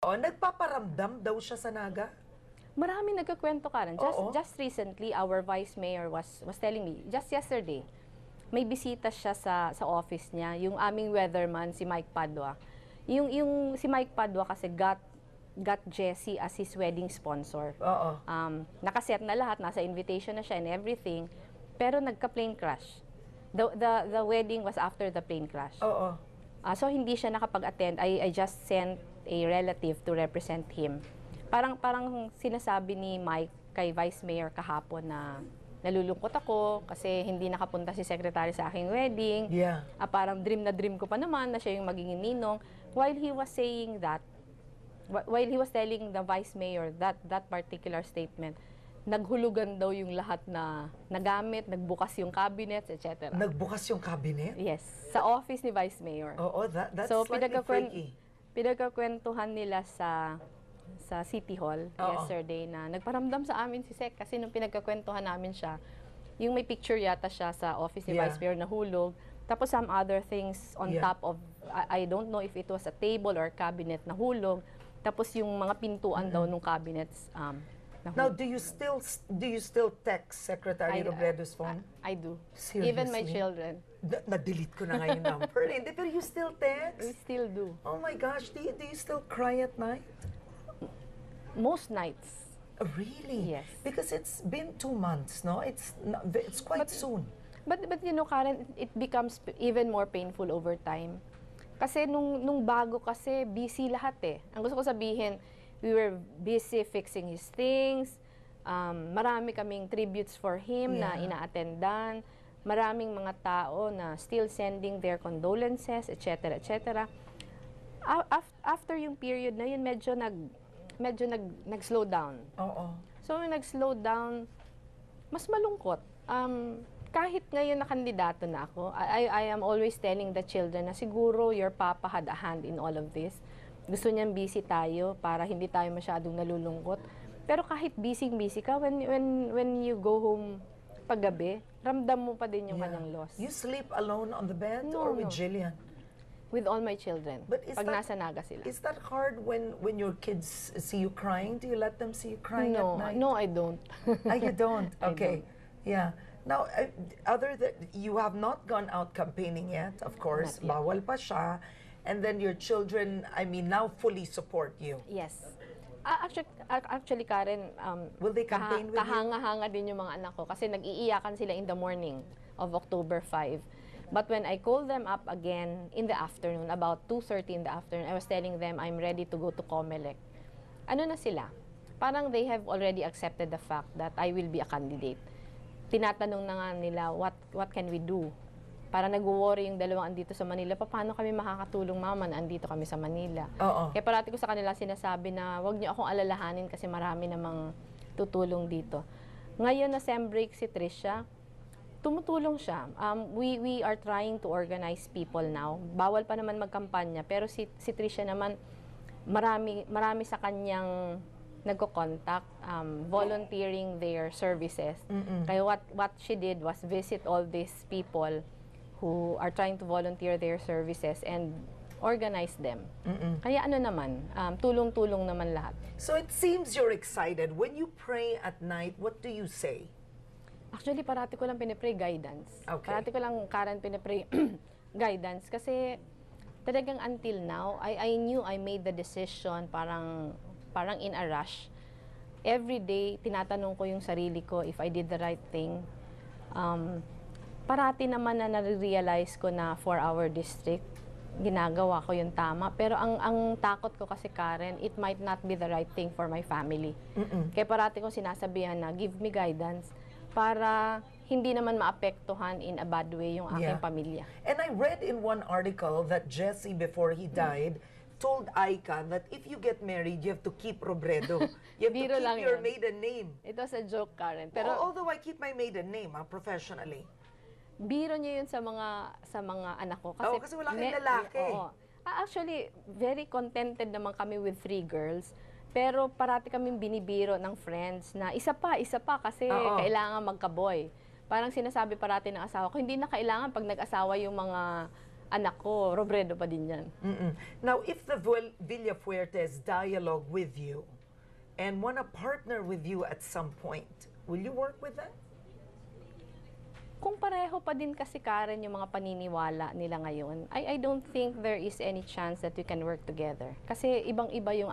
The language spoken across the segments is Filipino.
O, nagpaparamdam daw siya sa Naga? Maraming nagkakwento, Karen. Just recently, our vice mayor was telling me, just yesterday, may bisita siya sa office niya, yung aming weatherman, si Mike Padua. Yung si Mike Padua kasi got Jessie as his wedding sponsor. Oo. Nakaset na lahat, nasa invitation na siya and everything, pero nagka-plane crash. The wedding was after the plane crash. Oo. So hindi siya nakapag-attend. I just sent a relative to represent him. Parang sinasabi ni Mike kay Vice Mayor kahapon na nalulungkot ako kasi hindi nakapunta si Secretary sa aking wedding. Yeah. Parang dream na dream ko pa naman na siya yung magiging ninong. While he was saying that, while he was telling the Vice Mayor that particular statement, naghulugan daw yung lahat na nagamit, nagbukas yung cabinets, etc. Nagbukas yung cabinet? Yes, sa office ni Vice Mayor. Oo, that's So, slightly freaky. pinagkakwentuhan nila sa City Hall yesterday na nagparamdam sa amin si Sec kasi nung pinagkakwentuhan namin siya, yung may picture yata siya sa office ni Vice Mayor na hulog, tapos some other things on top of, I don't know if it was a table or cabinet na hulog, tapos yung mga pintuan daw nung cabinets nahulog. Now, do you still text Secretary Robredo's phone? I do. Seriously? Even my children. Na-delete ko na nga yung number. Hindi, pero you still text? We still do. Oh my gosh, do you still cry at night? Most nights. Really? Yes. Because it's been 2 months, no? It's quite soon. But you know, Karen, it becomes even more painful over time. Kasi nung bago kasi, busy lahat eh. Ang gusto ko sabihin, we were busy fixing his things. Marami kaming tributes for him na ina-attendan. Maraming mga tao na still sending their condolences, etc., etc. After yung period na yun, medyo nag-slow down. Oo. So, yung nag-slow down, mas malungkot. Kahit ngayon na kandidato na ako, I am always telling the children na siguro your papa had a hand in all of this. Gusto niyang busy tayo para hindi tayo masyadong nalulungkot. Pero kahit busy ka, when you go home paggabi, ramdam mo pa din yung kanyang loss. You sleep alone on the bed No, or with Jillian? With all my children. But is pag that- nasa Naga sila. Is that hard when your kids see you crying? Do you let them see you crying at night? No, I don't. You don't? I Okay. Yeah. Now, other than, you have not gone out campaigning yet, of course. Not yet. Bawal pa siya. And then your children, I mean, now fully support you. Yes. Actually, Karen, Will they campaign with you? kahanga-hanga din yung mga anak ko kasi nag-iiyakan sila in the morning of October 5. But when I called them up again in the afternoon, about 2:30 in the afternoon, I was telling them I'm ready to go to Comelec. Ano na sila? Parang they have already accepted the fact that I will be a candidate. Tinatanong na nga nila, what can we do? Para nag-worry yung dalawang andito sa Manila, paano kami makakatulong, mama, na andito kami sa Manila? Oo. Kaya parati ko sa kanila sinasabi na wag niyo akong alalahanin kasi marami namang tutulong dito. Ngayon na sem break si Trisha, tumutulong siya. We are trying to organize people now. Bawal pa naman magkampanya, pero si Trisha naman, marami sa kanyang nagko-contact, volunteering their services. Kaya what she did was visit all these people who are trying to volunteer their services and organize them. Kaya ano naman, tulong-tulong naman lahat. So it seems you're excited. When you pray at night, what do you say? Actually, parati ko lang pinipray guidance. Okay. Parati ko lang, Karen, pinipray guidance. Kasi talagang until now, I knew I made the decision parang in a rush. Every day, tinatanong ko yung sarili ko if I did the right thing. Parati naman na nare-realize ko na for our district, ginagawa ko yung tama. Pero ang takot ko kasi, Karen, it might not be the right thing for my family. Kaya parati kong sinasabihan na, give me guidance para hindi naman maapektuhan in a bad way yung aking pamilya. And I read in one article that Jesse, before he died, told Aika that if you get married, you have to keep Robredo. You have Biro to lang keep your yun. maiden name. It was a joke, Karen. Pero Although I keep my maiden name, professionally. biro niya yun sa mga anak ko. Kasi wala kang lalaki. Oo. Actually, very contented naman kami with 3 girls. Pero parati kaming binibiro ng friends na isa pa kasi kailangan magka-boy. Parang sinasabi parati ng asawa ko, hindi na kailangan pag nag-asawa yung mga anak ko, Robredo pa din yan. Now, if the Villafuertes dialogue with you and want to partner with you at some point, will you work with them? Kung pareho pa din kasi, Karen, yung mga paniniwala nila ngayon, I don't think there is any chance that we can work together. Kasi ibang-iba yung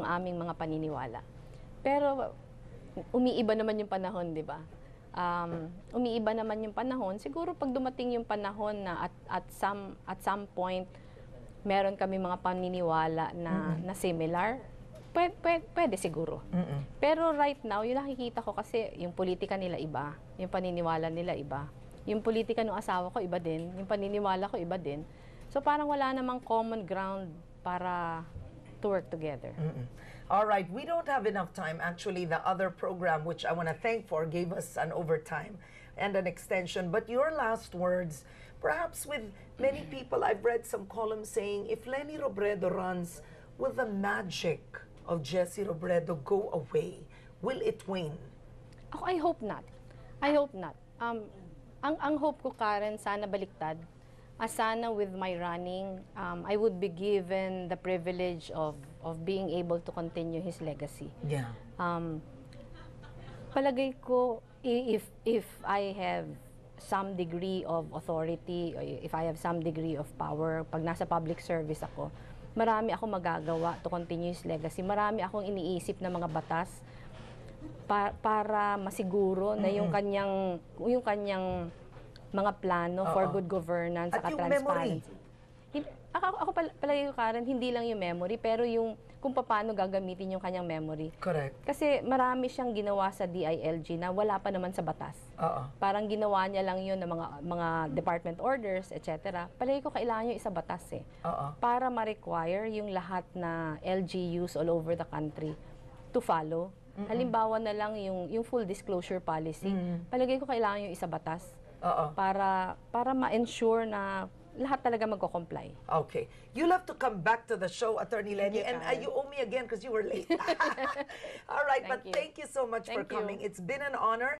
aming mga paniniwala. Pero umiiba naman yung panahon, di ba? Umiiba naman yung panahon. Siguro pag dumating yung panahon na at some point meron kami mga paniniwala na similar, pwede siguro. Pero right now, yung nakikita ko kasi yung politika nila iba, yung paniniwala nila iba. Yung politika ng asawa ko iba din, yung paniniwala ko iba din. So parang wala namang common ground para to work together. All right, we don't have enough time. Actually, the other program, which I want to thank for, gave us an overtime and an extension. But your last words, perhaps with many people, I've read some columns saying, if Leni Robredo runs, will the magic of Jessie Robredo go away? Will it wane? Ako, I hope not. I hope not. Ang hope ko, Karen, sana baliktad. Sana with my running, I would be given the privilege of being able to continue his legacy. Yeah. Palagay ko, if I have some degree of authority, or if I have some degree of power, pag nasa public service ako, marami akong magagawa to continue his legacy. Marami akong iniisip na mga batas para masiguro na yung kanyang mga plano for good governance At at yung transparency. Ako palagi ko, Karen, hindi lang yung memory, pero yung kung paano gagamitin yung kanyang memory. Correct. Kasi marami siyang ginawa sa DILG na wala pa naman sa batas. Parang ginawa niya lang yun ng mga department orders, etc. Palagi ko kailangan yung isa batas para ma-require yung lahat na LGUs all over the country to follow. Halimbawa na lang yung full disclosure policy. Palagi ko kailangan yung isa batas para ma-ensure na lahat talaga magko-comply. Okay. You'll have to come back to the show, Attorney Leni, and Karen. you owe me again because you were late. All right, but thank you so much for coming. It's been an honor.